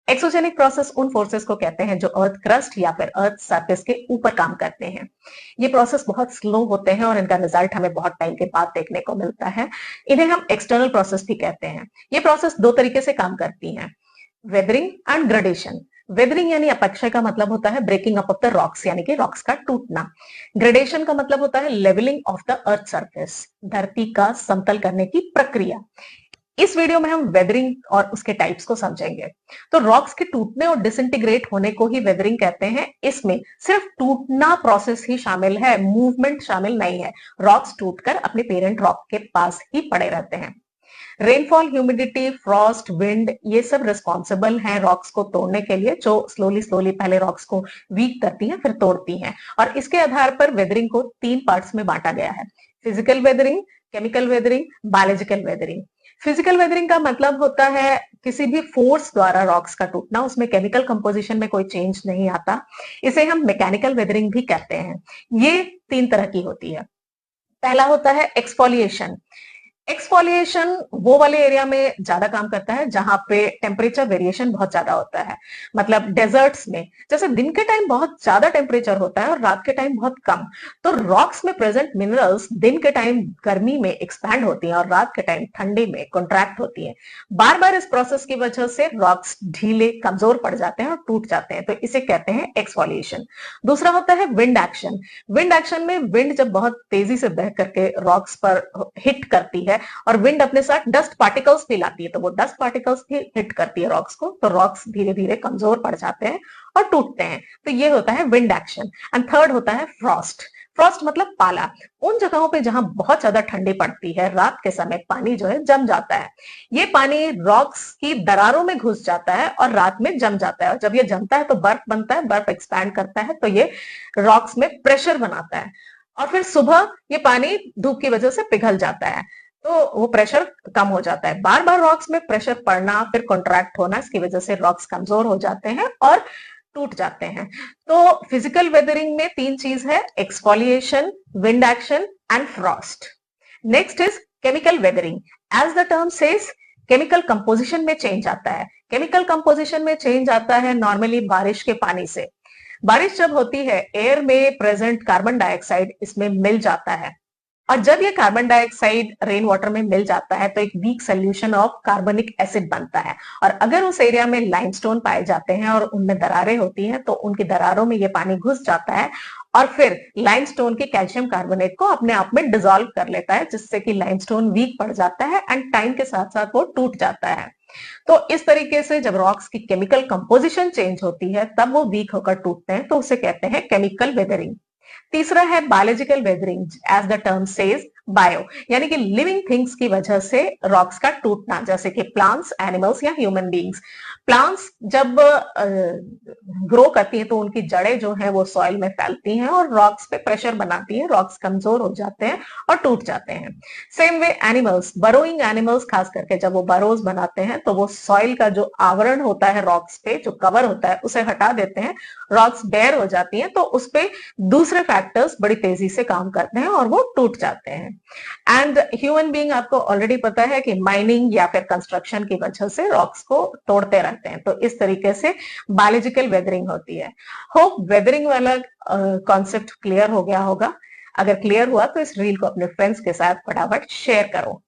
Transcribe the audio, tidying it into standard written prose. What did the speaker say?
Exogenic process उन forces को कहते हैं जो अर्थ क्रस्ट या फिर अर्थ सरफेस के ऊपर काम करते हैं। ये प्रोसेस बहुत स्लो होते हैं और इनका रिजल्ट हमें बहुत टाइम के बाद देखने को मिलता है। इन्हें हम एक्सटर्नल प्रोसेस भी कहते हैं। ये प्रोसेस दो तरीके से काम करती हैं, वेदरिंग एंड ग्रेडेशन। वेदरिंग यानी अपक्षय का मतलब होता है breaking up of the rocks, यानी कि रॉक्स का टूटना। ग्रेडेशन का मतलब होता है levelling of the earth surface, धरती का समतल करने की प्रक्रिया। इस वीडियो में हम वेदरिंग और उसके टाइप्स को समझेंगे। तो रॉक्स के टूटने और डिसइंटीग्रेट होने को ही वेदरिंग कहते हैं। इसमें सिर्फ टूटना प्रोसेस ही शामिल है, मूवमेंट शामिल नहीं है। रॉक्स टूटकर अपने पेरेंट रॉक के पास ही पड़े रहते हैं। रेनफॉल, ह्यूमिडिटी, फ्रॉस्ट, विंड, ये सब रिस्पॉन्सिबल हैं रॉक्स को तोड़ने के लिए, जो स्लोली स्लोली पहले रॉक्स को वीक करती हैं फिर तोड़ती हैं। और इसके आधार पर वेदरिंग को 3 पार्ट्स में बांटा गया है, physical weathering, chemical weathering, biological weathering. Physical weathering का मतलब होता है किसी भी फोर्स द्वारा रॉक्स का टूटना, उसमें केमिकल कंपोजिशन में कोई चेंज नहीं आता। इसे हम मैकेनिकल वेदरिंग भी कहते हैं। ये 3 तरह की होती है। पहला होता है एक्सफोलिएशन। एक्सफोलिएशन वो वाले एरिया में ज्यादा काम करता है जहां पे टेम्परेचर वेरिएशन बहुत ज्यादा होता है। मतलब डेजर्ट्स में जैसे दिन के टाइम बहुत ज्यादा टेम्परेचर होता है और रात के टाइम बहुत कम, तो रॉक्स में प्रेजेंट मिनरल्स दिन के टाइम गर्मी में एक्सपैंड होती हैं और रात के टाइम ठंडी में कॉन्ट्रैक्ट होती हैं। बार बार इस प्रोसेस की वजह से रॉक्स ढीले कमजोर पड़ जाते हैं और टूट जाते हैं, तो इसे कहते हैं एक्सफोलिएशन। दूसरा होता है विंड एक्शन। विंड एक्शन में विंड जब बहुत तेजी से बह करके रॉक्स पर हिट करती है और विंड अपने साथ डस्ट पार्टिकल्स भी लाती है, तो वो डस्ट पार्टिकल्स भी हिट करती है रॉक्स को, तो रॉक्स धीरे धीरे कमजोर पड़ जाते हैं और टूटते हैं। तो ये होता है विंड एक्शन। एंड थर्ड होता है फ्रॉस्ट। फ्रॉस्ट मतलब पाला। उन जगहों पे जहां बहुत ज्यादा ठंडी पड़ती है, रात के समय पानी जो है जम जाता है। ये पानी रॉक्स की दरारों में घुस जाता है और रात में जम जाता है, और जब ये जमता है तो बर्फ बनता है, बर्फ एक्सपैंड करता है, तो ये रॉक्स में प्रेशर बनाता है और फिर सुबह ये पानी धूप की वजह से पिघल जाता है, तो वो प्रेशर कम हो जाता है। बार बार रॉक्स में प्रेशर पड़ना फिर कॉन्ट्रैक्ट होना, इसकी वजह से रॉक्स कमजोर हो जाते हैं और टूट जाते हैं। तो फिजिकल वेदरिंग में 3 चीज है, exfoliation, wind action and frost. Next is chemical weathering. As the term says, chemical composition में चेंज आता है। केमिकल कंपोजिशन में चेंज आता है नॉर्मली बारिश के पानी से। बारिश जब होती है, एयर में प्रेजेंट कार्बन डाइऑक्साइड इसमें मिल जाता है, और जब ये कार्बन डाइऑक्साइड रेन वाटर में मिल जाता है तो एक weak solution of carbonic acid बनता है। और अगर उस एरिया में लाइमस्टोन पाए जाते हैं और उनमें दरारें होती हैं, तो उनकी दरारों में ये पानी घुस जाता है और फिर लाइमस्टोन के कैल्शियम कार्बोनेट को अपने आप में डिसॉल्व कर लेता है, जिससे कि लाइमस्टोन वीक पड़ जाता है एंड टाइम के साथ साथ वो टूट जाता है। तो इस तरीके से जब रॉक्स की केमिकल कंपोजिशन चेंज होती है तब वो वीक होकर टूटते हैं, तो उसे कहते हैं केमिकल वेदरिंग। तीसरा है biological weathering. As the term says, bio यानी कि लिविंग थिंग्स की वजह से रॉक्स का टूटना, जैसे कि प्लांट्स, एनिमल्स या ह्यूमन बींग्स। प्लांट्स जब ग्रो करती हैं तो उनकी जड़ें जो है वो सॉइल में फैलती हैं और रॉक्स पे प्रेशर बनाती हैं, रॉक्स कमजोर हो जाते हैं और टूट जाते हैं। Same way animals, burrowing animals खास करके जब वो बरोज बनाते हैं तो वो सॉइल का जो आवरण होता है रॉक्स पे, जो कवर होता है, उसे हटा देते हैं, रॉक्स बेयर हो जाती हैं, तो उस पे दूसरे फैक्टर्स बड़ी तेजी से काम करते हैं और वो टूट जाते हैं। एंड ह्यूमन बीइंग, आपको ऑलरेडी पता है कि माइनिंग या फिर कंस्ट्रक्शन की वजह से रॉक्स को तोड़ते रहते हैं, तो इस तरीके से बायोलॉजिकल वेदरिंग होती है। होप वेदरिंग वाला कॉन्सेप्ट क्लियर हो गया होगा। अगर क्लियर हुआ तो इस रील को अपने फ्रेंड्स के साथ फटाफट शेयर करो।